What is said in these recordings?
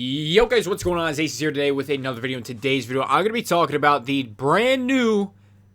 Yo guys, what's going on? It's Acez here today with another video. In today's video, I'm going to be talking about the brand new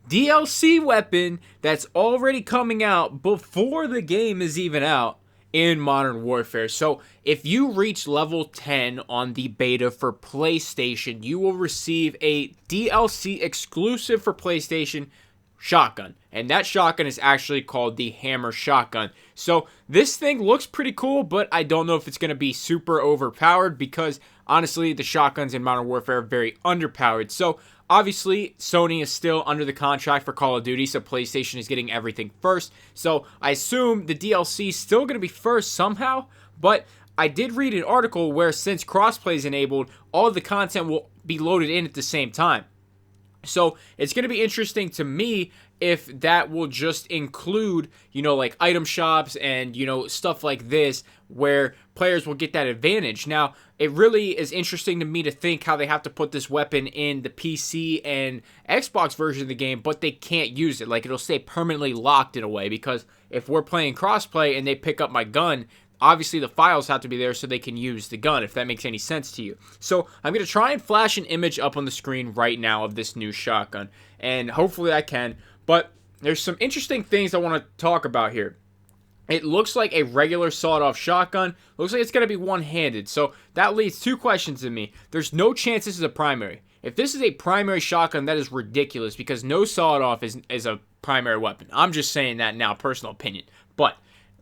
DLC weapon that's already coming out before the game is even out in Modern Warfare. So if you reach level 10 on the beta for PlayStation, you will receive a DLC exclusive for PlayStation shotgun, and that shotgun is actually called the Hammer Shotgun. So this thing looks pretty cool, but I don't know if it's going to be super overpowered because honestly the shotguns in Modern Warfare are very underpowered. So obviously Sony is still under the contract for Call of Duty, so PlayStation is getting everything first. So I assume the DLC is still going to be first somehow, but I did read an article where since crossplay is enabled, all of the content will be loaded in at the same time. So it's going to be interesting to me if that will just include, like item shops and, stuff like this where players will get that advantage. Now, it really is interesting to me to think how they have to put this weapon in the PC and Xbox version of the game, but they can't use it. Like, it'll stay permanently locked in a way, because if we're playing crossplay and they pick up my gun, obviously the files have to be there so they can use the gun, if that makes any sense to you. So I'm going to try and flash an image up on the screen right now of this new shotgun, and hopefully I can. But there's some interesting things I want to talk about here. It looks like a regular sawed-off shotgun. Looks like it's going to be one-handed. So that leads two questions to me. There's no chance this is a primary. If this is a primary shotgun, that is ridiculous, because no sawed-off is a primary weapon. I'm just saying that now, personal opinion. But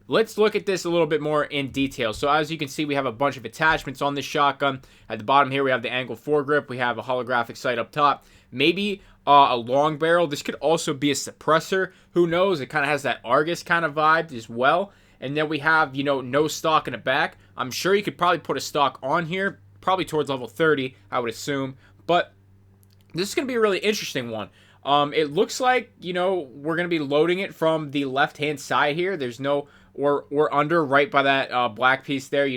let's look at this a little bit more in detail. So as you can see, we have a bunch of attachments on this shotgun. At the bottom here, we have the angle foregrip. We have a holographic sight up top. Maybe a long barrel. This could also be a suppressor. Who knows? It kind of has that Argus kind of vibe as well. And then we have, no stock in the back. I'm sure you could probably put a stock on here, probably towards level 30, I would assume. But this is going to be a really interesting one. It looks like, we're going to be loading it from the left-hand side here. There's no, or under, right by that black piece there,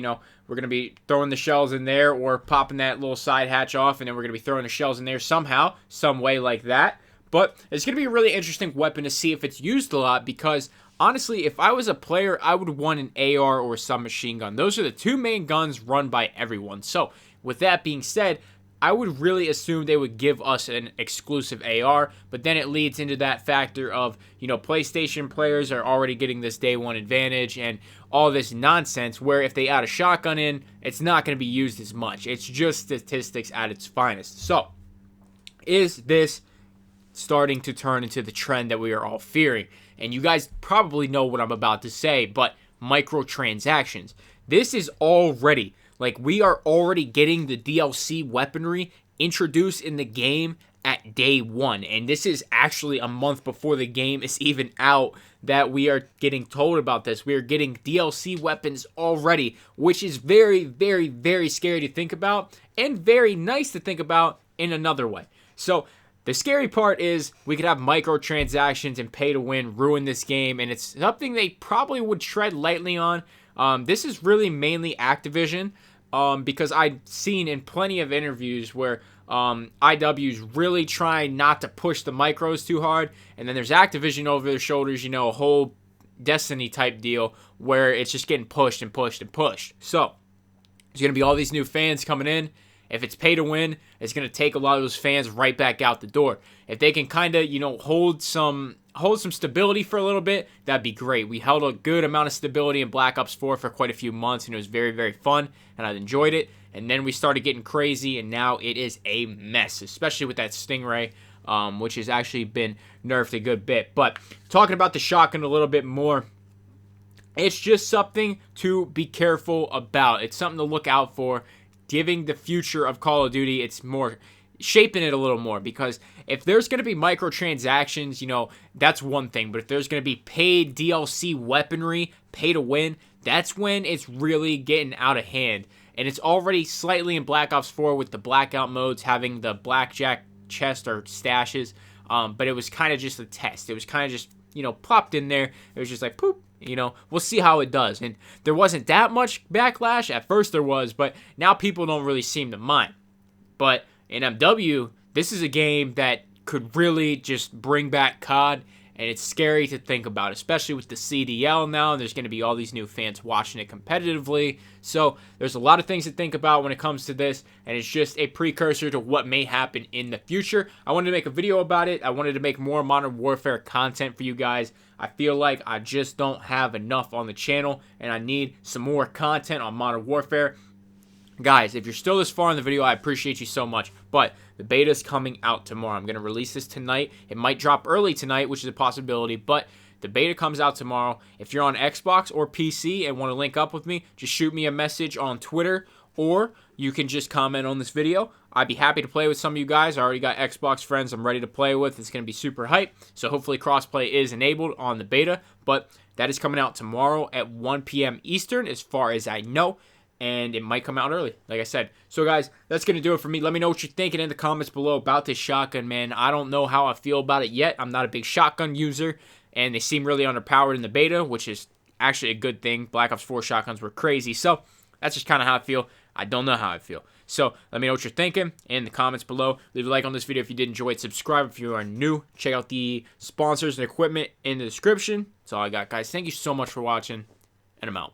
we're going to be throwing the shells in there or popping that little side hatch off, and then we're going to be throwing the shells in there somehow, some way like that. But it's going to be a really interesting weapon to see if it's used a lot, because honestly, if I was a player, I would want an AR or a submachine gun. Those are the two main guns run by everyone. So with that being said, I would really assume they would give us an exclusive AR, but then it leads into that factor of, PlayStation players are already getting this day one advantage and all this nonsense where if they add a shotgun in, it's not going to be used as much. It's just statistics at its finest. So, is this starting to turn into the trend that we are all fearing? And you guys probably know what I'm about to say, but microtransactions. This is already, we are already getting the DLC weaponry introduced in the game at day one. And this is actually a month before the game is even out that we are getting told about this. We are getting DLC weapons already, which is very, very, very scary to think about and very nice to think about in another way. So the scary part is we could have microtransactions and pay to win ruin this game, and it's something they probably would tread lightly on. This is really mainly Activision, because I've seen in plenty of interviews where IW's really trying not to push the micros too hard, and then there's Activision over their shoulders, a whole Destiny type deal where it's just getting pushed and pushed and pushed. So there's going to be all these new fans coming in. If it's pay to win, it's going to take a lot of those fans right back out the door. If they can kind of, hold some stability for a little bit, that'd be great. We held a good amount of stability in Black Ops 4 for quite a few months, and it was very, very fun, and I enjoyed it. And then we started getting crazy, and now it is a mess, especially with that Stingray, which has actually been nerfed a good bit. But talking about the shotgun a little bit more, it's just something to be careful about. It's something to look out for. Giving the future of Call of Duty, it's more shaping it a little more, because if there's going to be microtransactions, that's one thing, but if there's going to be paid DLC weaponry, pay to win, that's when it's really getting out of hand. And it's already slightly in Black Ops 4 with the blackout modes having the blackjack chest or stashes, but it was kind of just a test. It was kind of just, plopped in there. It was just like, poop. We'll see how it does. And there wasn't that much backlash. At first there was, but now people don't really seem to mind. But in MW, this is a game that could really just bring back COD and it's scary to think about, especially with the CDL now. There's going to be all these new fans watching it competitively, so there's a lot of things to think about when it comes to this, and it's just a precursor to what may happen in the future. I wanted to make a video about it. I wanted to make more Modern Warfare content for you guys. I feel like I just don't have enough on the channel, and I need some more content on Modern Warfare. Guys, if you're still this far in the video, I appreciate you so much, but the beta is coming out tomorrow. I'm going to release this tonight. It might drop early tonight, which is a possibility, but the beta comes out tomorrow. If you're on Xbox or PC and want to link up with me, just shoot me a message on Twitter, or you can just comment on this video. I'd be happy to play with some of you guys. I already got Xbox friends I'm ready to play with. It's going to be super hype, so hopefully crossplay is enabled on the beta, but that is coming out tomorrow at 1 p.m. Eastern as far as I know. And it might come out early, like I said. So, guys, that's going to do it for me. Let me know what you're thinking in the comments below about this shotgun, man. I don't know how I feel about it yet. I'm not a big shotgun user, and they seem really underpowered in the beta, which is actually a good thing. Black Ops 4 shotguns were crazy. So, that's just kind of how I feel. I don't know how I feel. So, let me know what you're thinking in the comments below. Leave a like on this video if you did enjoy it. Subscribe if you are new. Check out the sponsors and equipment in the description. That's all I got, guys. Thank you so much for watching, and I'm out.